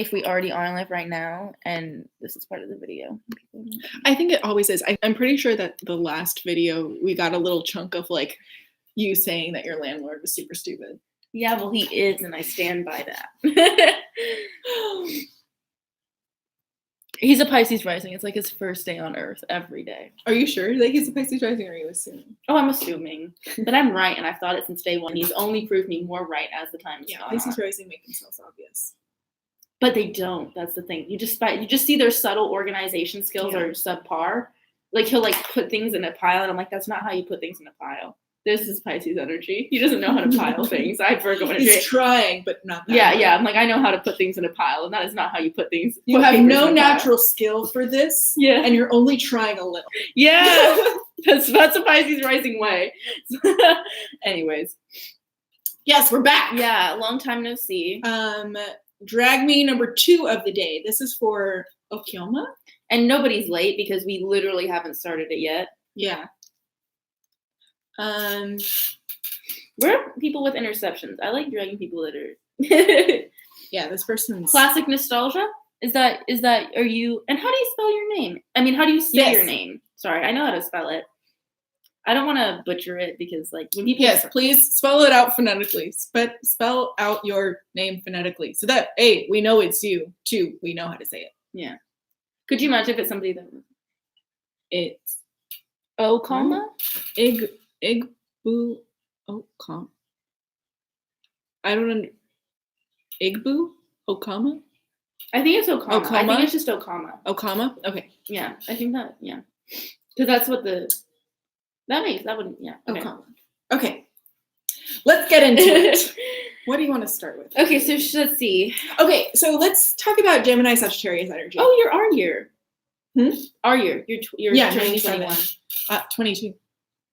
if we already are in life right now and this is part of the video. I think it always is. I'm pretty sure that the last video we got a little chunk of like you saying that your landlord was super stupid. Yeah, well, he is, and I stand by that. He's a Pisces rising. It's like his first day on Earth every day. Are you sure that he's a Pisces rising, or are you assuming? Oh, I'm assuming. But I'm right, and I've thought it since day one. He's only proved me more right as the time has gone on. Pisces rising make themselves obvious. But they don't. That's the thing. You just see their subtle organization skills are subpar. Like, he'll, like, put things in a pile, and I'm like, that's not how you put things in a pile. This is Pisces energy. He doesn't know how to pile things. I have Virgo energy. He's trying, but not that Yeah, yeah. I'm like, I know how to put things in a pile, and that is not how you put things. You have no natural skill for this, and you're only trying a little. Yeah, that's a Pisces rising way. Anyways. Yes, we're back. Yeah, long time no see. Drag me number 2 of the day. This is for Okioma. And nobody's late because we literally haven't started it yet. Yeah. We're people with interceptions. I like dragging people that are yeah, this person's classic nostalgia. Is that are you, and how do you spell your name? I mean, how do you say your name? Sorry, I know how to spell it. I don't want to butcher it because, like, when people please spell it out phonetically. Spell out your name phonetically so that A, we know it's you, 2, we know how to say it. Yeah. Could you imagine if it's somebody that it's Okama? Igbu Okama. I don't know. Igbu Okama? I think it's Okama. I think it's just Okama. Okama? Okay. Yeah, I think that, yeah. Because that's what that wouldn't, yeah. Okay. Okama. Okay. Let's get into it. What do you want to start with? Okay, so let's see. Okay, so let's talk about Gemini Sagittarius energy. Oh, you're our year. Our year. You're turning 21. 22.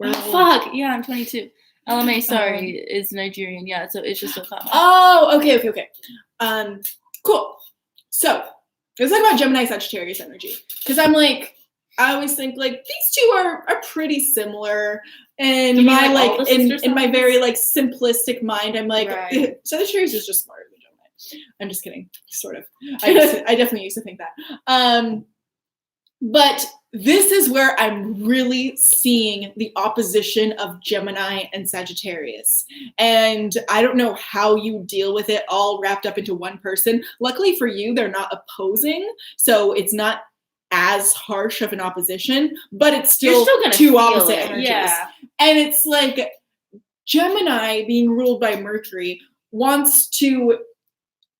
Oh, fuck. Yeah, I'm 22. LMA, sorry, is Nigerian. Yeah, so it's just Okama. Oh, okay. Cool. So, let's talk about Gemini Sagittarius energy. Because I'm like, I always think like these two are pretty similar. And my like in my very like simplistic mind, I'm like, Sagittarius is just smarter than Gemini. I'm just kidding, sort of. I definitely used to think that. But this is where I'm really seeing the opposition of Gemini and Sagittarius. And I don't know how you deal with it all wrapped up into one person. Luckily for you, they're not opposing. So it's not as harsh of an opposition, but it's still two opposite energies. Yeah. And it's like Gemini, being ruled by Mercury, wants to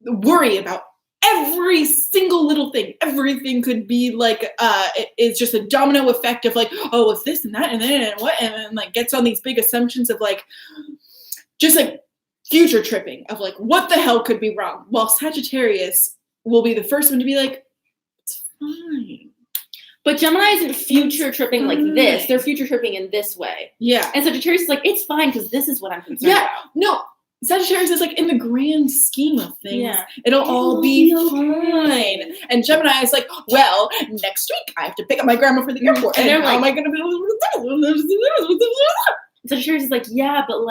worry about every single little thing. Everything could be like it's just a domino effect of like, oh, it's this and that and then and what, and then like gets on these big assumptions of like just like future tripping of like what the hell could be wrong. While Sagittarius will be the first one to be like, it's fine. But Gemini isn't future tripping like this. They're future tripping in this way. Yeah. And Sagittarius is like, it's fine because this is what I'm concerned about. No. Sagittarius is like, in the grand scheme of things, it'll all be fine. And Gemini is like, well, next week I have to pick up my grandma for the airport. And how am I going to be able to do this? Sagittarius is like, yeah, but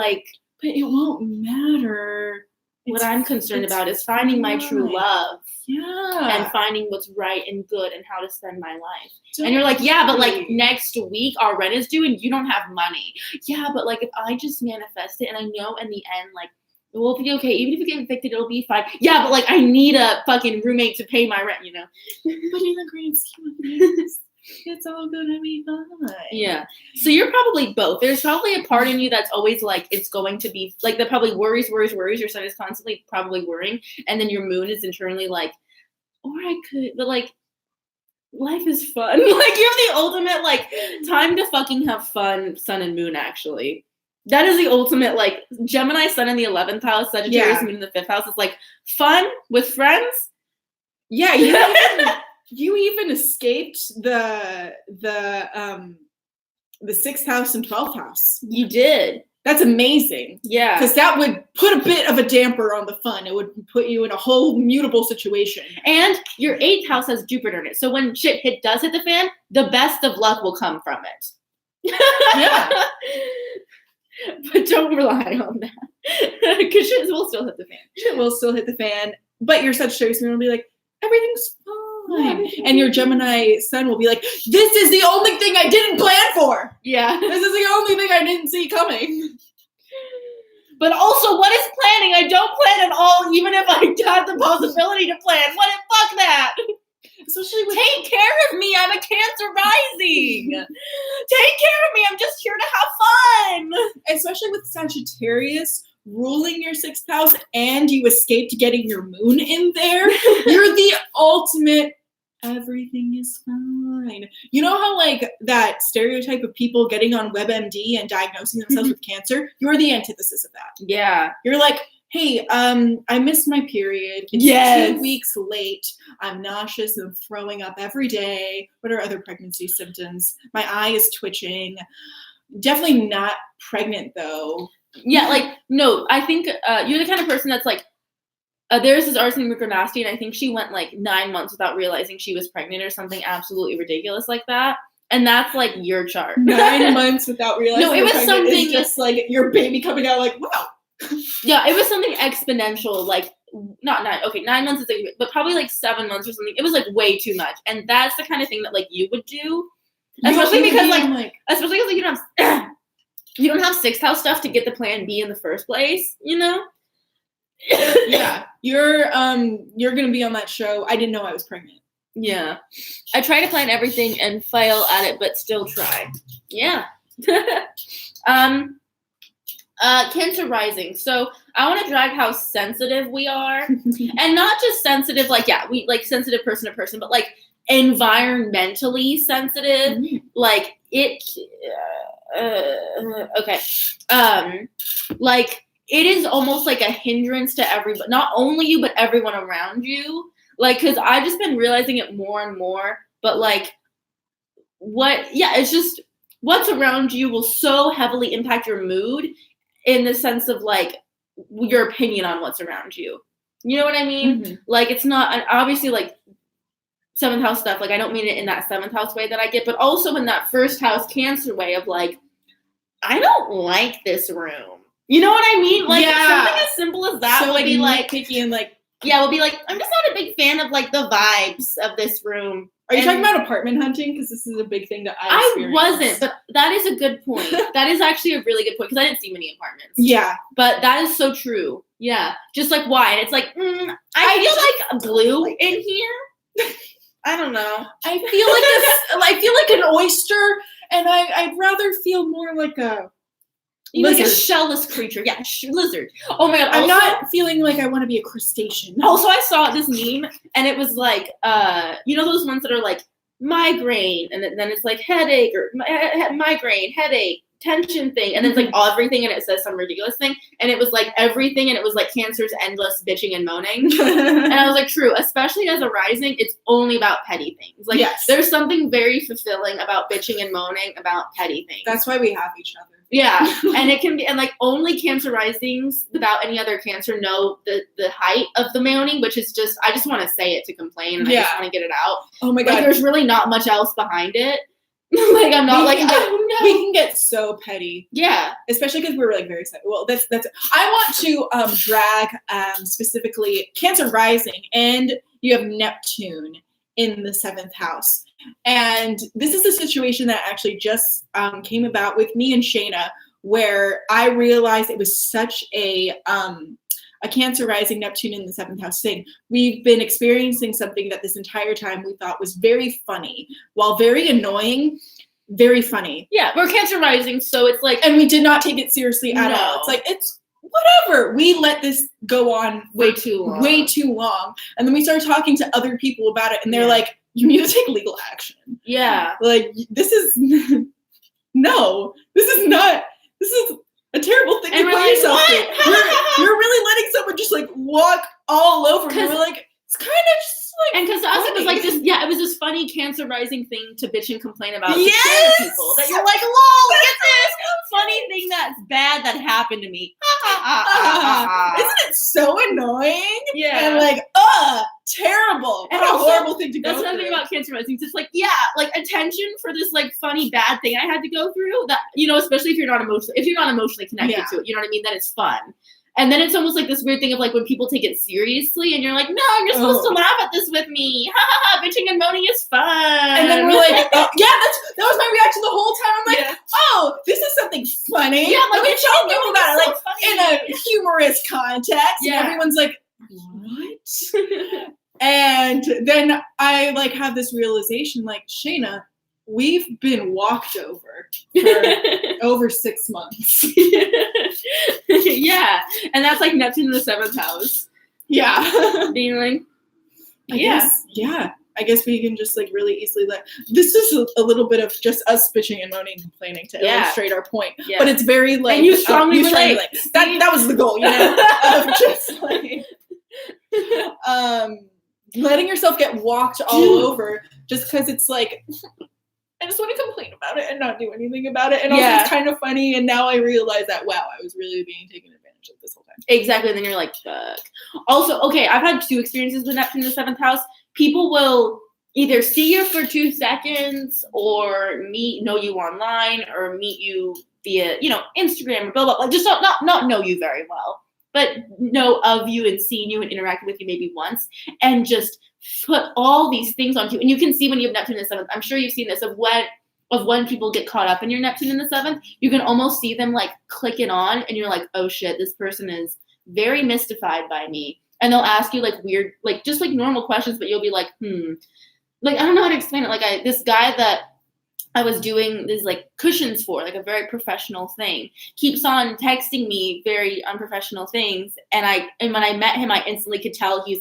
it won't matter. What I'm concerned about is finding my true love. Yeah. And finding what's right and good and how to spend my life. And you're like, yeah, but like next week our rent is due and you don't have money. Yeah, but like if I just manifest it and I know in the end, like, it will be okay. Even if you get evicted, it'll be fine. Yeah, but like I need a fucking roommate to pay my rent, you know? But in the grand scheme of things, it's all gonna be fine. Yeah. So you're probably both. There's probably a part in you that's always like, it's going to be, like, that probably worries. Your sun is constantly probably worrying. And then your moon is internally like, or I could, but like, life is fun. Like, you have the ultimate, like, time to fucking have fun, sun and moon, actually. That is the ultimate, like, Gemini sun in the 11th house, Sagittarius moon in the 5th house. It's like, fun with friends. Yeah, you even escaped the 6th house and 12th house. You did. That's amazing. Yeah. Because that would put a bit of a damper on the fun. It would put you in a whole mutable situation. And your 8th house has Jupiter in it. So when shit does hit the fan, the best of luck will come from it. Yeah. But don't rely on that. Because shit will still hit the fan. Shit will still hit the fan. but your Sagittarius moon will be like, everything's fine. Yeah. And your Gemini sun will be like, this is the only thing I didn't plan for. Yeah. This is the only thing I didn't see coming. But also, what is planning? I don't plan at all, even if I had the possibility to plan. What if, fuck that? Especially with Take care of me. I'm a Cancer rising. Take care of me. I'm just here to have fun. especially with Sagittarius ruling your 6th house and you escaped getting your moon in there, you're the ultimate everything is fine. You know how like that stereotype of people getting on WebMD and diagnosing themselves with cancer? You're the antithesis of that. Yeah. You're like, hey, I missed my period. It's Yes. 2 weeks late. I'm nauseous and I'm throwing up every day. What are other pregnancy symptoms? My eye is twitching. Definitely not pregnant though. Yeah, like, no, I think you're the kind of person that's like, there's this artist named Nasty, and I think she went like 9 months without realizing she was pregnant or something absolutely ridiculous like that. And that's like your chart. 9 months without realizing No, it you're was pregnant something is just like your baby coming out like, wow. Yeah, it was something exponential, like not 9. Okay, 9 months is like, but probably like 7 months or something. It was like way too much, and that's the kind of thing that like you would do, especially because especially because like, you don't have 6th house stuff to get the plan B in the first place, you know? Yeah, you're gonna be on that show. I didn't know I was pregnant. Yeah, I try to plan everything and fail at it, but still try. Yeah. Cancer rising. So I want to drag how sensitive we are, and not just sensitive, like we like sensitive person to person, but like environmentally sensitive. Like it. Okay. Like it is almost like a hindrance to everybody, not only you, but everyone around you. Like, cause I've just been realizing it more and more, but like it's just what's around you will so heavily impact your mood in the sense of like your opinion on what's around you. You know what I mean? Mm-hmm. Like it's not obviously like 7th house stuff. Like I don't mean it in that 7th house way that I get, but also in that 1st house Cancer way of like, I don't like this room. You know what I mean? Like something as simple as that so would be like picky and like we'll be like, I'm just not a big fan of like the vibes of this room. Are you talking about apartment hunting? Because this is a big thing that I wasn't, but that is a good point. That is actually a really good point because I didn't see many apartments. Yeah. But that is so true. Yeah. Just like why? And it's like, I feel like blue in here. I don't know. I feel like an oyster, and I'd rather feel more like a like a shellless creature. Yeah, lizard. Oh my god. I'm not feeling like I want to be a crustacean. Also, I saw this meme, and it was like, you know those ones that are like migraine, and then it's like headache or migraine, headache, tension thing, and then it's like everything, and it says some ridiculous thing, and it was like everything, and it was like Cancer's endless bitching and moaning, and I was like, true, especially as a rising, it's only about petty things. Like, there's something very fulfilling about bitching and moaning about petty things. That's why we have each other. Yeah, and it can be, and like only Cancer risings without any other Cancer know the height of the moaning, which is just, I just want to say it to complain, and I just want to get it out. Oh my god, like there's really not much else behind it. Like I'm not like, oh no. We can get so petty. Yeah, especially because we're like very sad. Well, that's. I want to drag specifically Cancer rising, and you have Neptune in the 7th house. And this is a situation that actually just came about with me and Shaina, where I realized it was such a Cancer rising Neptune in the 7th house thing. We've been experiencing something that this entire time we thought was very funny, while very annoying, very funny. Yeah, we're Cancer rising, so it's like, and we did not take it seriously at all. It's like, it's whatever. We let this go on way too long. And then we started talking to other people about it, and they're like, you need to take legal action. Yeah. Like, this is a terrible thing to put yourself through. You're really letting someone just like walk all over you. We're like, it's kind of just like, and because to us it was like this, it was this funny Cancer rising thing to bitch and complain about to people that you're like, lol, look at this funny thing that's bad that happened to me. Isn't it so annoying? Yeah. And like, terrible. And what a horrible thing to go through. That's another thing about Cancer rising. It's just like, like attention for this like funny bad thing I had to go through. That, you know, especially if you're not emotionally connected to it. You know what I mean? That it's fun. And then it's almost like this weird thing of like when people take it seriously and you're like, no, you're supposed to laugh at this with me. Ha ha ha, bitching and moaning is fun. And then we're like, oh, yeah, that was my reaction the whole time. I'm like, oh, this is something funny. Yeah, like, let me tell people about it, so like funny. in a humorous context. Yeah. And everyone's like, what? And then I like have this realization, like, Shaina, we've been walked over for over 6 months. Yeah. And that's like Neptune in the 7th house. Yeah. Being like, I guess we can just like really easily this is a little bit of just us bitching and moaning and complaining to illustrate our point. Yeah. But it's very like, and you strongly relate. That was the goal, you know, of just like letting yourself get walked all over just because it's like, I just want to complain about it and not do anything about it. And also it's kind of funny. And now I realize that, wow, I was really being taken advantage of this whole time. Exactly. And then you're like, fuck. Also, okay, I've had 2 experiences with Neptune in the 7th house. People will either see you for 2 seconds or know you online or meet you via, Instagram or blah, blah, blah. Just not know you very well, but know of you and seen you and interacted with you maybe once and just put all these things onto you. And you can see when you have Neptune in the 7th, I'm sure you've seen this, of when people get caught up in your Neptune in the 7th, you can almost see them like click it on and you're like, oh shit, this person is very mystified by me. And they'll ask you like weird, like just like normal questions, but you'll be like, like, I don't know how to explain it. Like this guy that I was doing these like cushions for, like a very professional thing, keeps on texting me very unprofessional things. And when I met him, I instantly could tell he's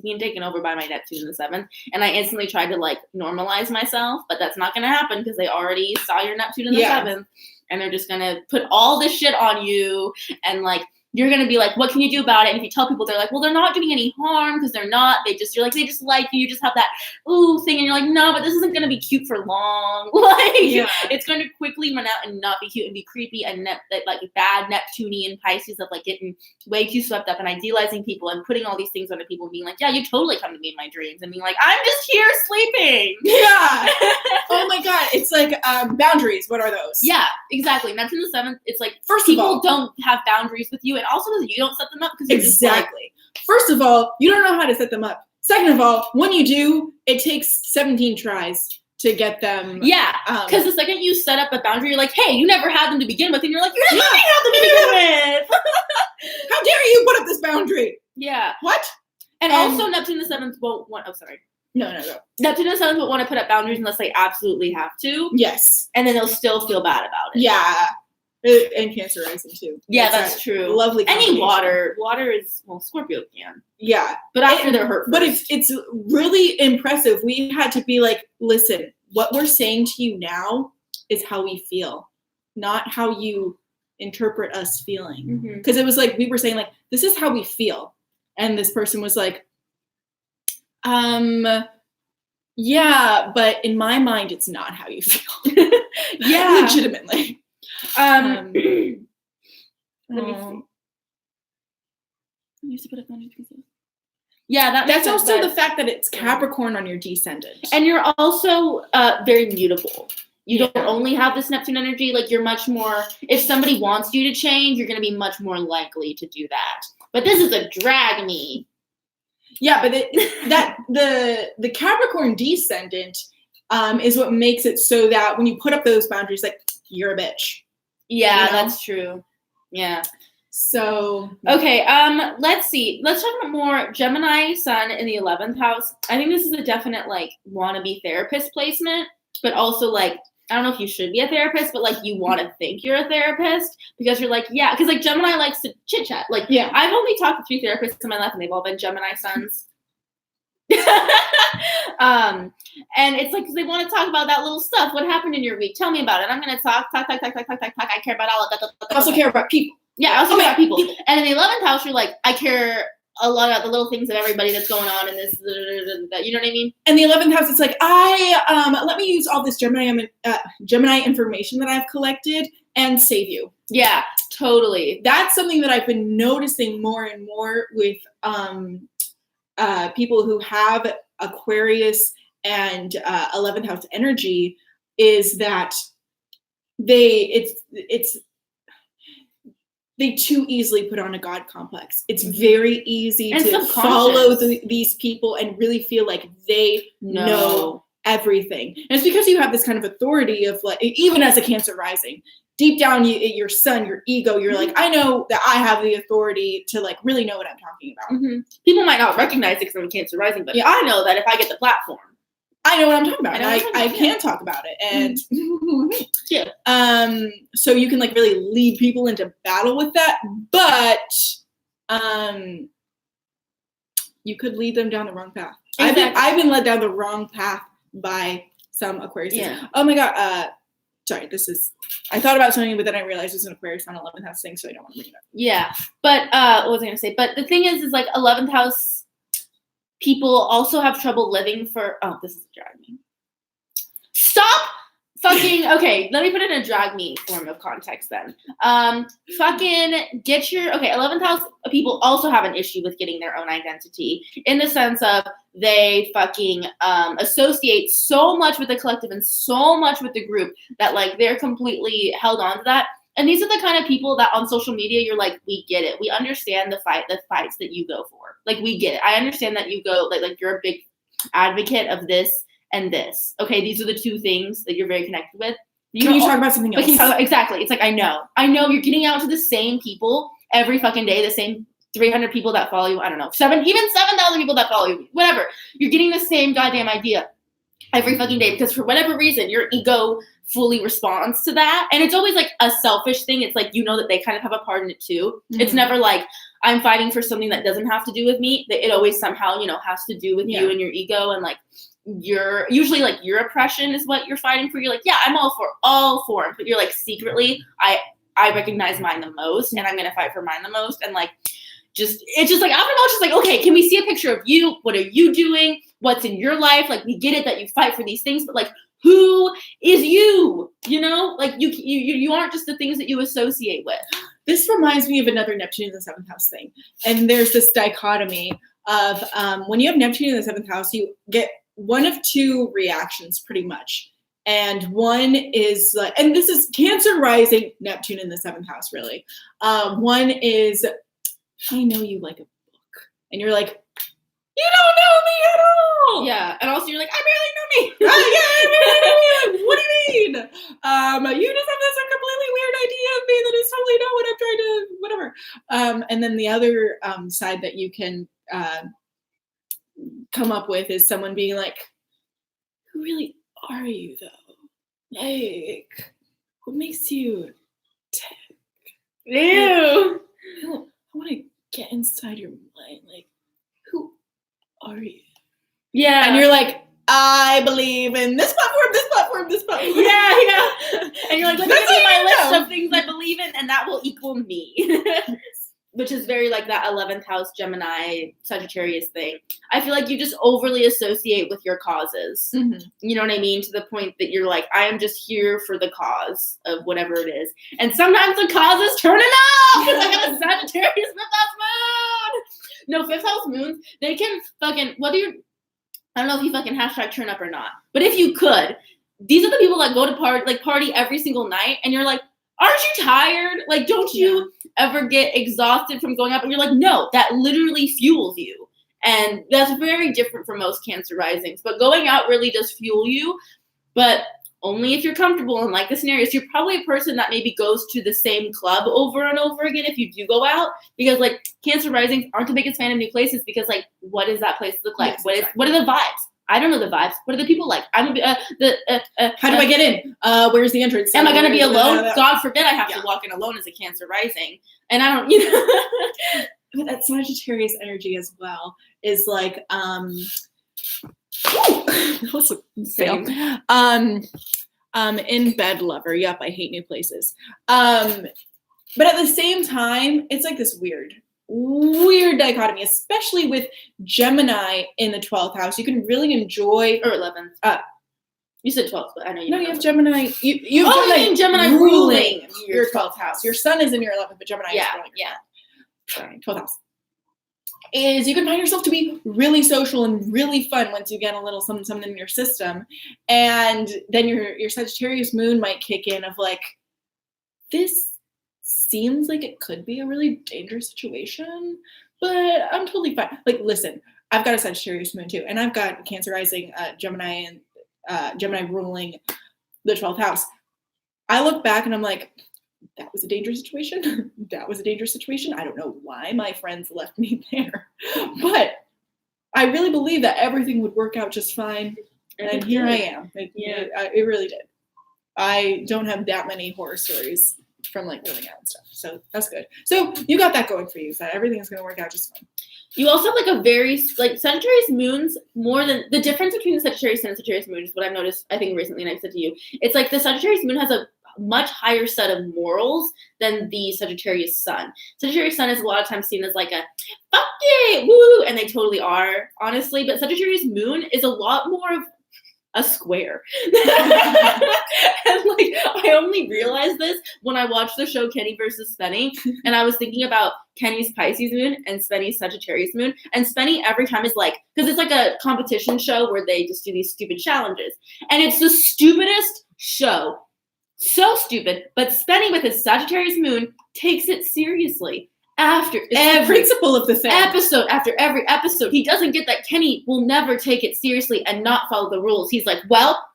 being taken over by my Neptune in the 7th. And I instantly tried to like normalize myself, but that's not going to happen because they already saw your Neptune in the 7th and they're just going to put all this shit on you. And like, you're going to be like, what can you do about it? And if you tell people, they're like, well, they're not doing any harm because they're not. They just like you. You just have that ooh thing. And you're like, no, but this isn't going to be cute for long. It's going to quickly run out and not be cute and be creepy and like bad Neptunian Pisces of like getting way too swept up and idealizing people and putting all these things onto people and being like, yeah, you totally come to me in my dreams and being like, I'm just here sleeping. Yeah. Oh my God. It's like boundaries. What are those? Yeah, exactly. Neptune in the 7th. It's like first people of all, don't have boundaries with you. And also you don't set them up because exactly. First of all, you don't know how to set them up. Second of all, when you do, it takes 17 tries to get them. Yeah, because the second you set up a boundary, you're like, hey, you never had them to begin with, and you're like, you didn't have them to begin with. How dare you put up this boundary? Yeah. What? And also Neptune the 7th won't want. Oh, sorry. No. Neptune the 7th won't want to put up boundaries unless they absolutely have to. Yes. And then they'll still feel bad about it. Yeah. And Cancer rising too. Yeah, that's true. Lovely. Any water is Scorpio can. Yeah, but after they're hurt. But it's really impressive. We had to be like, listen, what we're saying to you now is how we feel, not how you interpret us feeling. Because it was like we were saying like, this is how we feel, and this person was like, yeah, but in my mind, it's not how you feel. Yeah, legitimately. Let me see. I used to put up yeah, that's also the fact that it's Capricorn on your descendant, and you're also very mutable. You don't only have this Neptune energy. Like you're much more. If somebody wants you to change, you're going to be much more likely to do that. But this is a drag me. Yeah, but the Capricorn descendant is what makes it so that when you put up those boundaries, like you're a bitch. Yeah, that's true. Yeah. So okay, let's see. Let's talk about more Gemini Sun in the 11th house. I think this is a definite like wannabe therapist placement, but also like I don't know if you should be a therapist, but like you want to think you're a therapist because you're like, yeah, because like Gemini likes to chit chat. Like, yeah, I've only talked to 3 therapists in my life, and they've all been Gemini Suns. And it's like because they want to talk about that little stuff. What happened in your week? Tell me about it. I'm gonna talk. I care about all of that. I also care about people. Yeah, I also care about people. And in the 11th house, you're like, I care a lot about the little things of everybody that's going on in this. You know what I mean? And the 11th house, it's like let me use all this Gemini information that I've collected and save you. Yeah, totally. That's something that I've been noticing more and more with people who have Aquarius and 11th house energy is that it's they too easily put on a God complex. It's very easy And to follow these people and really feel like they know everything. And it's because you have this kind of authority of like, even as a Cancer rising, deep down, your sun, your ego, you're like, I know that I have the authority to like really know what I'm talking about. People might not recognize it because I'm Cancer rising, but I know that if I get the platform, I know what I'm talking about. I can talk about it. And so you can like really lead people into battle with that, but you could lead them down the wrong path. Exactly. I've been led down the wrong path by some Aquarius. Yeah. Oh my God. Sorry, I thought about something, but then I realized it's an Aquarius on 11th house thing, so I don't want to bring it up. Yeah. But what was I going to say? But the thing is like 11th house people also have trouble living for, this is drag me. Stop fucking, okay, let me put it in a drag me form of context then. Fucking get your, 11th house people also have an issue with getting their own identity in the sense of they fucking associate so much with the collective and so much with the group that like they're completely held on to that. And these are the kind of people that on social media, you're like, we get it. We understand the fights that you go for. Like, we get it. I understand that you go, like you're a big advocate of this and this. Okay, these are the two things that you're very connected with. Can you talk about something else? Exactly. It's like, I know you're getting out to the same people every fucking day, the same 300 people that follow you. I don't know, even 7,000 people that follow you, whatever. You're getting the same goddamn idea every fucking day because for whatever reason, your ego fully responds to that. And it's always like a selfish thing. It's like, that they kind of have a part in it too. It's never like I'm fighting for something that doesn't have to do with me. It always somehow, has to do with you and your ego and like your oppression is what you're fighting for. You're like, yeah, I'm all for it. But you're like secretly, I recognize mine the most and I'm going to fight for mine the most. And like, it's just like, after all, it's just like, okay, can we see a picture of you? What are you doing? What's in your life? Like, we get it that you fight for these things, but like, who is you? Like you aren't just the things that you associate with. This reminds me of another Neptune in the 7th house thing. And there's this dichotomy of when you have Neptune in the 7th house, you get one of two reactions pretty much. And one is like, and this is Cancer rising, Neptune in the 7th house, really. One is, I know you like a book. And you're like, you don't know me at all. Yeah. And also you're like, I barely know me. I barely know me. Like, what do you mean? You just have this completely weird idea of me that is totally not what I'm trying to, whatever. And then the other side that you can come up with is someone being like, who really are you though? Like, what makes you tick? Ew. I want to get inside your mind. Like, who are you? Yeah. And you're like, I believe in this platform, this platform, this platform. Yeah. And you're like, let me give you my list of things I believe in, and that will equal me. Which is very like that 11th house Gemini Sagittarius thing. I feel like you just overly associate with your causes. Mm-hmm. You know what I mean? To the point that you're like, I am just here for the cause of whatever it is. And sometimes the cause is turning off because I got a Sagittarius 5th house moon. No, 5th house moons, they can fucking, I don't know if you fucking hashtag turn up or not, but if you could, these are the people that go to party every single night, and you're like, aren't you tired? Like, don't you ever get exhausted from going up? And you're like, no, that literally fuels you. And that's very different from most Cancer risings. But going out really does fuel you, but only if you're comfortable and like the scenarios. You're probably a person that maybe goes to the same club over and over again if you do go out, because like Cancer risings aren't the biggest fan of new places because like, what does that place look like? Yes, what are the vibes? I don't know the vibes. What are the people like? How do I get in? Where's the entrance? Am I going to be alone? God forbid I have to walk in alone as a Cancer rising. And I don't, But that Sagittarius energy as well is like, what's a fail? In bed lover. Yep, I hate new places. But at the same time, it's like this weird dichotomy, especially with Gemini in the 12th house. You can really enjoy, or 11th. You said 12th, but I know you. No, you have Gemini. You have Gemini ruling your 12th house. Your sun is in your 11th, but Gemini is ruling. Sorry, 12th house. Is you can find yourself to be really social and really fun once you get a little something in your system, and then your Sagittarius moon might kick in of like, this seems like it could be a really dangerous situation, but I'm totally fine. Like, listen, I've got a Sagittarius moon too, and I've got Cancer rising, Gemini, and Gemini ruling the 12th house. I look back and I'm like, that was a dangerous situation. That was a dangerous situation. I don't know why my friends left me there, but I really believe that everything would work out just fine. And here I am. It really did. I don't have that many horror stories from like moving out and stuff. So that's good. So you got that going for you, that everything is going to work out just fine. You also have like a very, like Sagittarius moons, more than, the difference between the Sagittarius and the Sagittarius moon is what I've noticed, I think recently, and I've said to you, it's like the Sagittarius moon has a much higher set of morals than the Sagittarius sun. Sagittarius sun is a lot of times seen as like a, fuck it, woo, and they totally are, honestly, but Sagittarius moon is a lot more of a square. And like, I only realized this when I watched the show Kenny versus Spenny, and I was thinking about Kenny's Pisces moon and Spenny's Sagittarius moon, and Spenny every time is like, because it's like a competition show where they just do these stupid challenges, and it's the stupidest show, so stupid, but Spenny with his Sagittarius moon takes it seriously. After every principle of the thing. Episode after every episode, he doesn't get that Kenny will never take it seriously and not follow the rules. He's like, well,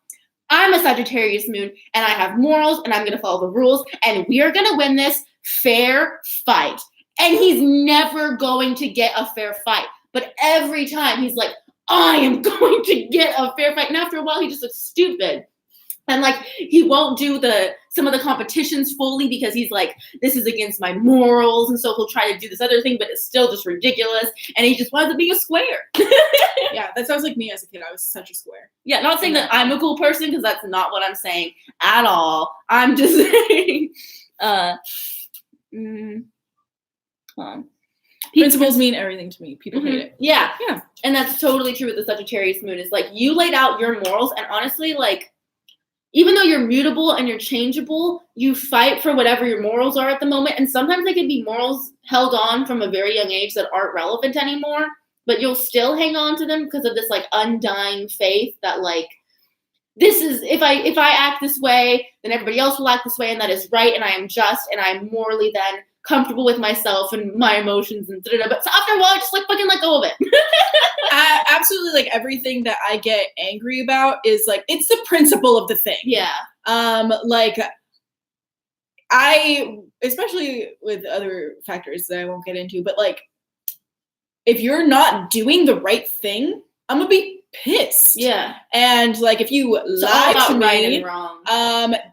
I'm a Sagittarius moon and I have morals and I'm going to follow the rules and we are going to win this fair fight. And he's never going to get a fair fight. But every time he's like, I am going to get a fair fight. And after a while, he just looks stupid. And like, he won't do some of the competitions fully because he's like, this is against my morals. And so he'll try to do this other thing, but it's still just ridiculous. And he just winds up being a square. Yeah, that sounds like me as a kid. I was such a square. Yeah, not saying that I'm a cool person because that's not what I'm saying at all. I'm just saying, principles mean everything to me. People hate it. Yeah. And that's totally true with the Sagittarius moon. Is like, you laid out your morals, and honestly, like, even though you're mutable and you're changeable, you fight for whatever your morals are at the moment. And sometimes they can be morals held on from a very young age that aren't relevant anymore, but you'll still hang on to them because of this like undying faith that like, this is, if I act this way, then everybody else will act this way, and that is right, and I am just, and I'm morally then comfortable with myself and my emotions and da-da-da. But so after a while, I just like fucking let go of it. Absolutely, like everything that I get angry about is like, it's the principle of the thing. Yeah. Like I, especially with other factors that I won't get into, but like, if you're not doing the right thing, I'm gonna be pissed. Yeah. And like, if you lie to me, right and wrong.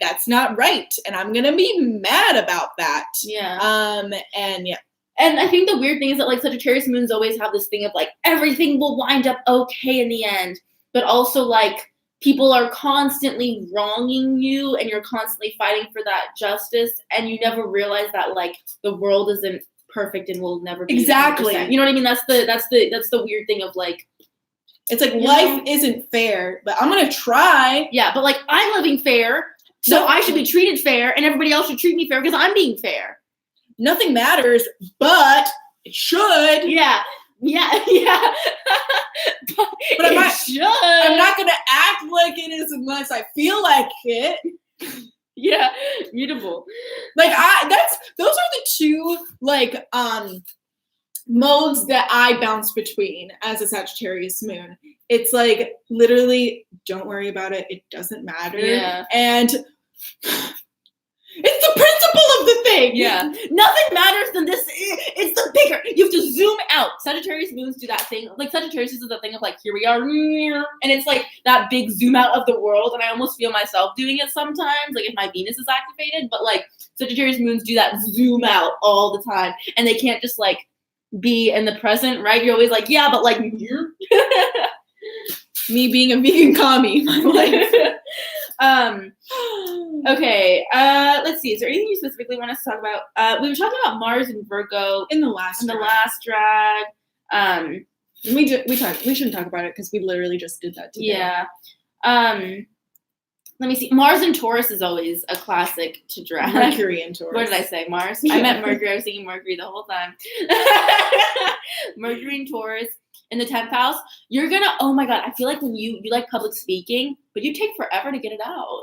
That's not right, and I'm gonna be mad about that. Yeah. And yeah. And I think the weird thing is that like Sagittarius moons always have this thing of like, everything will wind up okay in the end, but also like people are constantly wronging you and you're constantly fighting for that justice, and you never realize that like the world isn't perfect and will never be exactly 100%. You know what I mean? That's the weird thing of like, it's like life isn't fair, but I'm gonna try. Yeah, but like, I'm living fair, so I should be treated fair, and everybody else should treat me fair because I'm being fair. Nothing matters, but it should. Yeah. But I'm not gonna act like it is unless I feel like it. Yeah, mutable. Like those are the two like modes that I bounce between as a Sagittarius moon. It's like, literally, don't worry about it. It doesn't matter. Yeah. And it's the principle of the thing. Yeah. Nothing matters than this. It's the bigger. You have to zoom out. Sagittarius moons do that thing. Like, Sagittarius is the thing of like, here we are. And it's like that big zoom out of the world. And I almost feel myself doing it sometimes. Like if my Venus is activated. But like Sagittarius moons do that zoom out all the time. And they can't just like be in the present, right? You're always like, yeah, but like here. Me being a vegan commie. My life. Okay, let's see. Is there anything you specifically want us to talk about? We were talking about Mars and Virgo in the last drag. We shouldn't talk about it because we literally just did that today. Yeah. Let me see. Mars and Taurus is always a classic to drag. Mercury and Taurus. What did I say? Mars? Yeah. I meant Mercury. I was thinking Mercury the whole time. Mercury and Taurus in the 10th house. You're gonna, oh my God, I feel like when you like public speaking, but you take forever to get it out.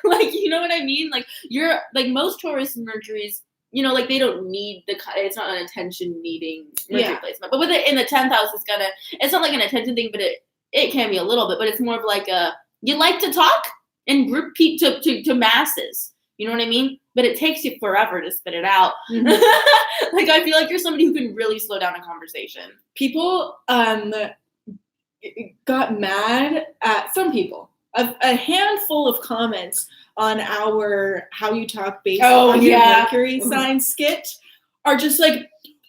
Like, you know what I mean? Like, you're, like, most Taurus and Mercuries you know, like they don't need it's not an attention needing Mercury Yeah. placement. But with it in the 10th house, it's not like an attention thing, but it can be a little bit, but it's more of like you like to talk and repeat to masses. You know what I mean? But it takes you forever to spit it out. Mhm. Like, I feel like you're somebody who can really slow down a conversation. People got mad at some people. A handful of comments on our How You Talk based on your Mercury sign skit are just like,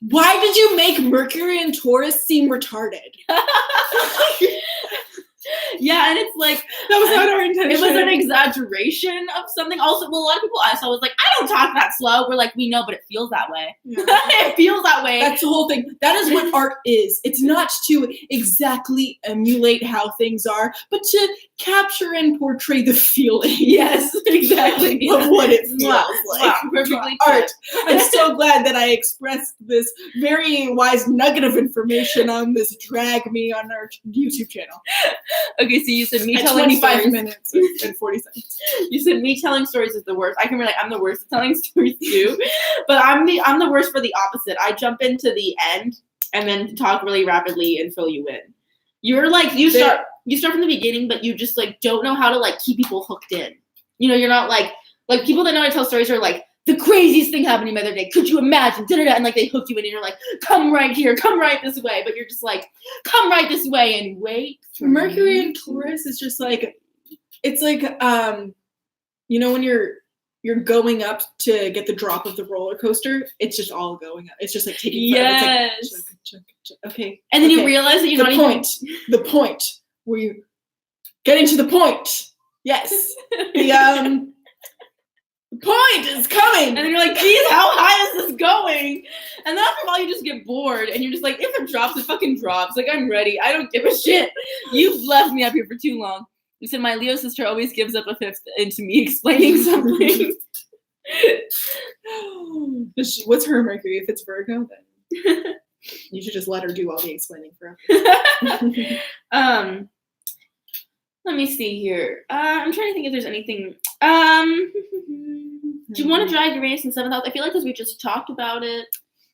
why did you make Mercury and Taurus seem retarded? Yeah, and it's like, that was not our intention. It was an exaggeration of something. Also, well, a lot of people I saw was like, I don't talk that slow. We're like, we know, but it feels that way. Yeah. It feels that way. That's the whole thing. That is what art is. It's not to exactly emulate how things are, but to capture and portray the feeling. Yes, exactly. Of what it feels like. Wow, perfectly art. I'm so glad that I expressed this very wise nugget of information on this Drag Me on our YouTube channel. Okay, so you said me at telling 25 stories. minutes and 40 seconds. You said me telling stories is the worst. I can relate. I'm the worst at telling stories too, but I'm the worst for the opposite. I jump into the end and then talk really rapidly and fill you in. You're like you start from the beginning, but you just like don't know how to like keep people hooked in. You know, you're not like people that know how to tell stories are like, the craziest thing happened to me the other day. Could you imagine? Da-da-da. And like they hook you in and you're like, come right here, come right this way. But you're just like, come right this way and wait. Mercury and Taurus is just like, it's like, you know, when you're going up to get the drop of the roller coaster, it's just all going up. It's just like taking forever. It's like, chunk. Okay. And then you realize that you're the point where you getting to the point. Yes. The point is coming. And then you're like, geez, how high is this going? And then after a while, you just get bored. And you're just like, if it drops, it fucking drops. Like, I'm ready. I don't give a shit. You've left me up here for too long. You said my Leo sister always gives up a fifth into me explaining something. What's her Mercury? If it's Virgo, then you should just let her do all the explaining for us. Let me see here. I'm trying to think if there's anything. Do you want to drag Uranus in the 7th house? I feel like because we just talked about it.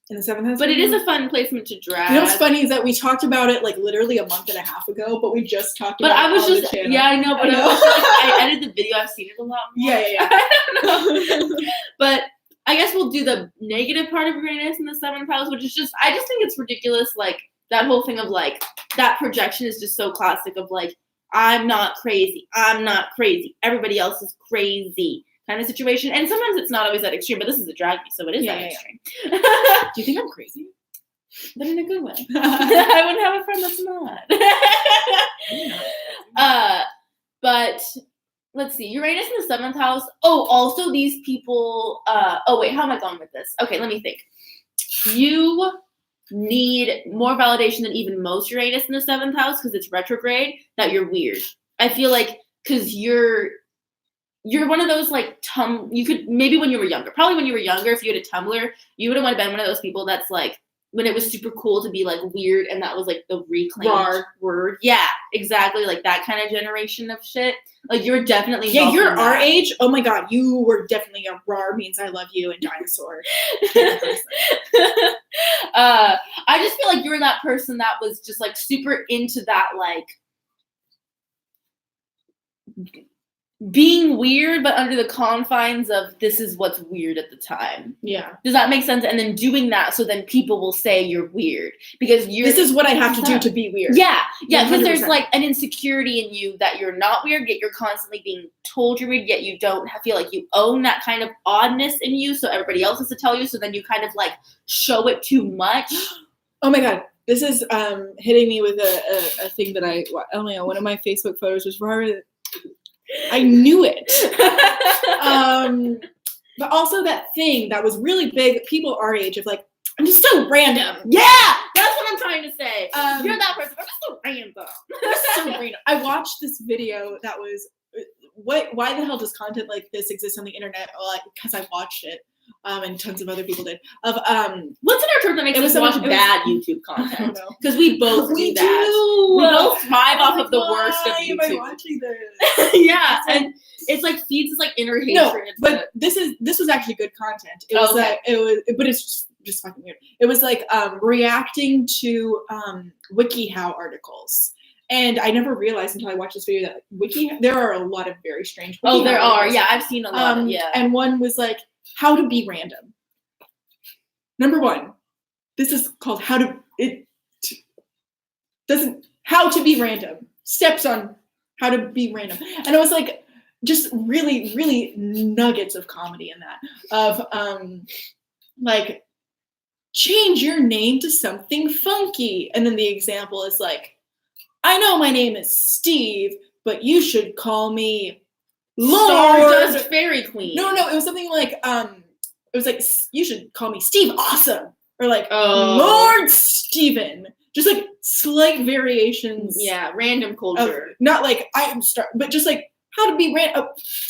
In the 7th house? But it is a fun placement to drag. You know what's funny is that we talked about it like literally a month and a half ago, but we just talked about it on the channel. Yeah, I know, but I edited the video. I've seen it a lot more. Yeah. I don't know. But I guess we'll do the negative part of Uranus in the 7th house, which is just, I just think it's ridiculous. Like, that whole thing of like, that projection is just so classic of like, I'm not crazy. Everybody else is crazy kind of situation. And sometimes it's not always that extreme, but this is a drag me, so it is that extreme. Do you think I'm crazy? But in a good way. I wouldn't have a friend that's not. But let's see. Uranus in the 7th house. Oh, also these people. Wait, how am I going with this? Okay, let me think. You need more validation than even most Uranus in the 7th house because it's retrograde that you're weird. I feel like because you're one of those like you could maybe when you were younger, probably when you were younger, if you had a Tumblr, you would have been one of those people that's like when it was super cool to be like weird and that was like the reclaimed word. Yeah, exactly, like that kind of generation of shit. Like you're definitely you're our age. Oh my god, you were definitely a RAR means I love you and dinosaur. I just feel like you're that person that was just like super into that like being weird, but under the confines of this is what's weird at the time. Yeah. Does that make sense? And then doing that so then people will say you're weird because this is what I have to do to be weird. Yeah. Yeah. Because there's like an insecurity in you that you're not weird, yet you're constantly being told you're weird, yet you don't feel like you own that kind of oddness in you. So everybody else has to tell you. So then you kind of like show it too much. Oh my God. This is hitting me with a thing that one of my Facebook photos was RAR. I knew it. But also that thing that was really big, people our age of like, I'm just so random. Yeah, that's what I'm trying to say. You're that person. I'm just so random. So random. I watched this video that was, why the hell does content like this exist on the internet? Because I watched it. And tons of other people did. What's in our term that makes us watch bad YouTube content? Because we both do that. We both thrive off of the worst of YouTube. Why am I watching this? Yeah, and it's like feeds this like inner hatred. No, but this was actually good content. It was but it's just fucking weird. It was like reacting to WikiHow articles. And I never realized until I watched this video that there are a lot of very strange WikiHow there are. articles. Yeah, I've seen a lot. And one was like, how to be random. Number one, this is called how to be random. Steps on how to be random. And it was like just really, really nuggets of comedy in that. Of like, change your name to something funky. And then the example is like, I know my name is Steve, but you should call me Lord. Stardust Fairy Queen. No, it was something like, it was like, you should call me Steve Awesome. Or like, Lord Steven. Just like slight variations. Yeah, random culture. Not like, I am but just like, how to be random.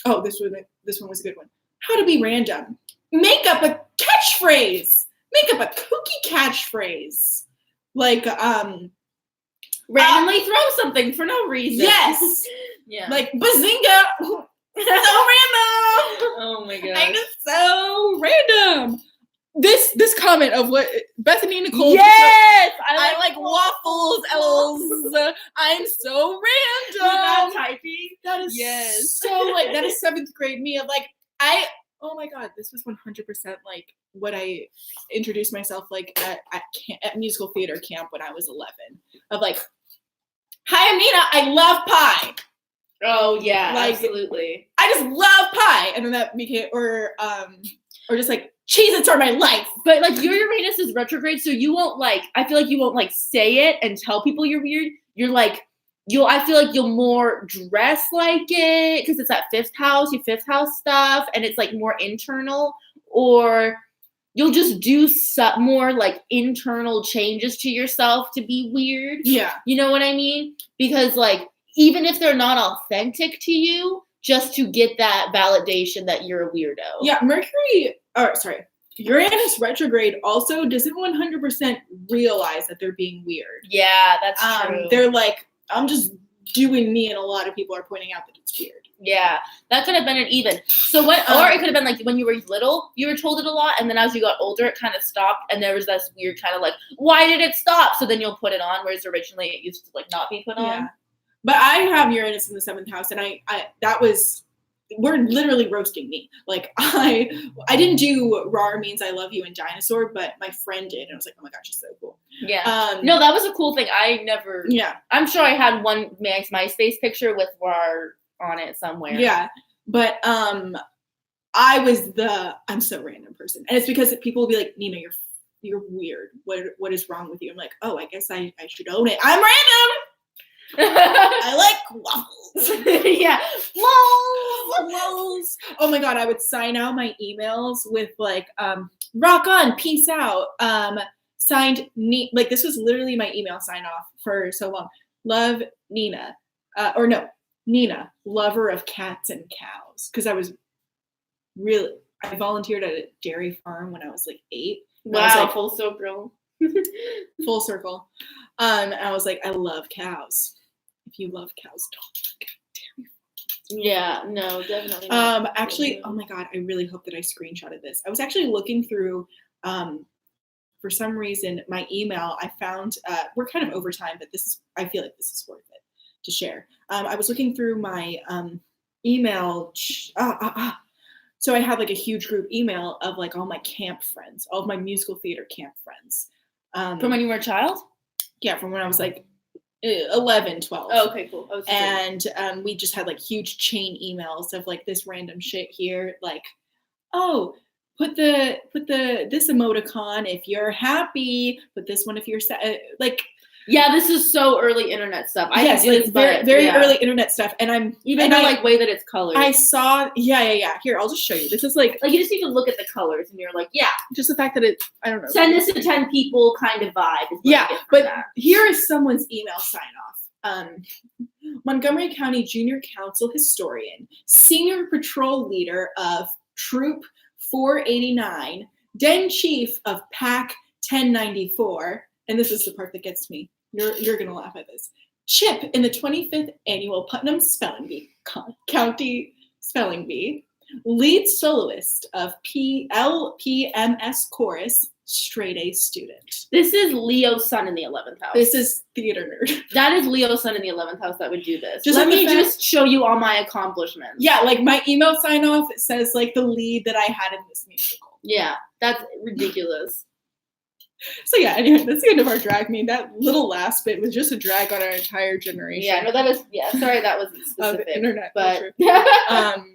Oh, this one was a good one. How to be random. Make up a catchphrase. Make up a kooky catchphrase. Like, randomly throw something for no reason. Yes. Yeah. Like, bazinga. So random. Oh my god. I'm just so random. This comment of what Bethany Nicole. Yes, I like waffles. I'm so random. Without typing. That is so like that is 7th grade me of like oh my god, this was 100% like what I introduced myself like at musical theater camp when I was 11. Of like, hi, I'm Nina. I love pie. Oh yeah, like, absolutely. I just love pie, and then that became or just like Cheez-Its are my life. But like your Uranus is retrograde, so you won't like. I feel like you won't like say it and tell people you're weird. You're like I feel like you'll more dress like it because it's that 5th house, your 5th house stuff, and it's like more internal. Or you'll just do more like internal changes to yourself to be weird. Yeah, you know what I mean? Because like even if they're not authentic to you, just to get that validation that you're a weirdo. Yeah, Uranus retrograde also doesn't 100% realize that they're being weird. Yeah, that's true. They're like, I'm just doing me, and a lot of people are pointing out that it's weird. Yeah, that could have been an even. So what? Or it could have been like when you were little, you were told it a lot, and then as you got older, it kind of stopped, and there was this weird kind of like, why did it stop? So then you'll put it on, whereas originally it used to like not be put on. Yeah. But I have Uranus in the 7th house, and we're literally roasting me. Like I didn't do RAR means I love you and dinosaur, but my friend did, and I was like, oh my gosh, she's so cool. Yeah. No, that was a cool thing. I never. Yeah. I'm sure I had one MySpace picture with RAR on it somewhere. Yeah, but I was I'm so random person, and it's because people will be like, Nina, you're weird. What is wrong with you? I'm like, oh, I guess I should own it. I'm random. I like waffles. Yeah. Waffles. Oh my god, I would sign out my emails with like rock on, peace out. Signed like this was literally my email sign off for so long. Love Nina. Nina, lover of cats and cows. Because I volunteered at a dairy farm when I was like 8. Wow, full circle. Full circle. And I was like, I love cows. If you love cows, don't look at dairy farms. Yeah, no, definitely not. Actually, oh my god, I really hope that I screenshotted this. I was actually looking through for some reason my email. I found we're kind of over time, but I feel like this is worth it to share. I was looking through my email. So I had like a huge group email of like all my camp friends, all of my musical theater camp friends. From when you were a child? Yeah, from when I was like 11, 12. Oh, okay, cool. And we just had like huge chain emails of like this random shit here, like, oh, put this emoticon if you're happy, put this one if you're sad. Like, yeah, this is so early internet stuff. Yes, it's very early internet stuff, and I'm even the like way that it's colored. I saw, yeah. Here, I'll just show you. This is like you just need to look at the colors, and you're like, yeah, just the fact that it. I don't know. Send this to 10 people, kind of vibe. Yeah, but here is someone's email sign off. Montgomery County Junior Council historian, senior patrol leader of Troop 489, den chief of Pack 1094. And this is the part that gets me. You're gonna laugh at this. Chip in the 25th annual Putnam Spelling Bee County spelling bee, lead soloist of LPMS chorus, straight A student. This is Leo's son in the 11th house. This is theater nerd. That is Leo's son in the 11th house that would do this. Just Let like me the fact- just show you all my accomplishments. Yeah, like my email sign off, it says like the lead that I had in this musical. Yeah, that's ridiculous. So yeah, anyway, that's the end of our drag me. That little last bit was just a drag on our entire generation. Yeah, no, that was, sorry that wasn't of specific. internet But culture.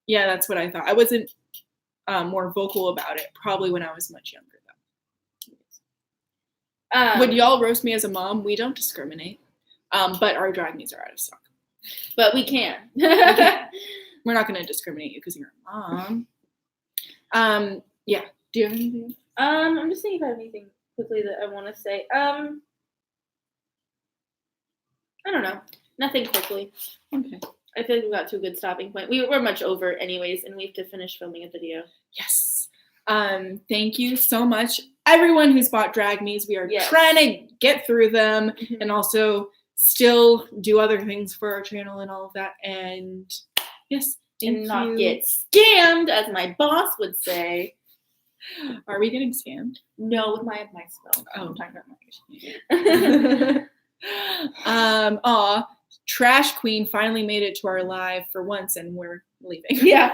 Yeah, that's what I thought. I wasn't more vocal about it probably when I was much younger though. Would y'all roast me as a mom? We don't discriminate. But our drag me's are out of stock. But we can. We're not going to discriminate you because you're a mom. Yeah. Do you have anything? I'm just thinking if I have anything quickly that I want to say. I don't know. Nothing quickly. Okay. I feel like we got to a good stopping point. We're much over anyways, and we have to finish filming a video. Yes. Thank you so much, everyone who's bought drag me's. We are trying to get through them and also still do other things for our channel and all of that. And yes, thank you. Not get scammed, as my boss would say. Are we getting scammed? No, with my phone. Oh. I'm talking about my Aw, Trash Queen finally made it to our live for once, and we're leaving. Yeah.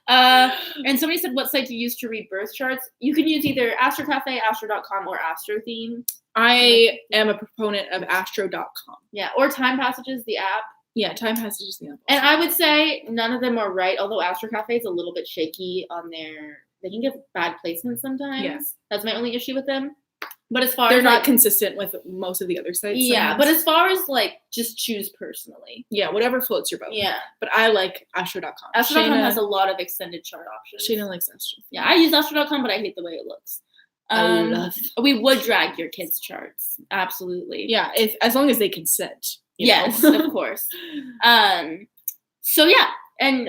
And somebody said, what site do you use to read birth charts? You can use either Astro Cafe, Astro.com, or Astro Theme. I am a proponent of Astro.com. Yeah, or Time Passages, the app. Yeah, Time Passages, the app. And I would say none of them are right, although Astro Cafe is a little bit shaky on their... They can get bad placements sometimes. Yeah. That's my only issue with them. But as far they're as not like, consistent with most of the other sites. Yeah, sometimes. but as far as like just choose personally. Yeah, whatever floats your boat. Yeah. But I like Astro.com. Astro.com has a lot of extended chart options. Shaina likes Astro. Yeah, I use Astro.com, but I hate the way it looks. I love it. We would drag your kids' charts. Absolutely. Yeah, as long as they consent. Yes, of course. So yeah. And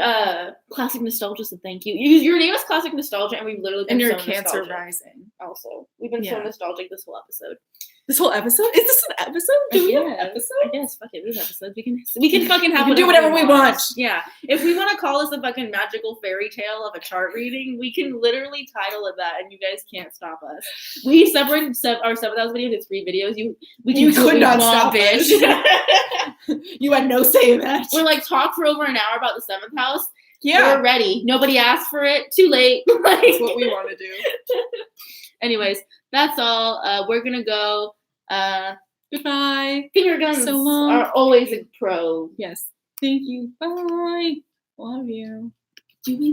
Classic Nostalgia said thank you. Your name is Classic Nostalgia, and we've literally been and your so Cancer nostalgic. rising. Also, we've been so nostalgic this whole episode. This whole episode? Is this an episode? Do we have an episode? I guess. Fuck it. We have episodes. We can fucking have. We can do whatever we want. Yeah. If we want to call this a fucking magical fairy tale of a chart reading, we can literally title it that, and you guys can't stop us. We separated our 7,000 videos into 3 videos. You could not stop us. You had no say in that. We're like talk for over an hour about the 7th house. Yeah. We're ready. Nobody asked for it. Too late. That's what we want to do. Anyways, that's all. We're gonna go. Goodbye. Finger guns So long. are always a pro. Yes. Thank you. Bye. Love you. Do we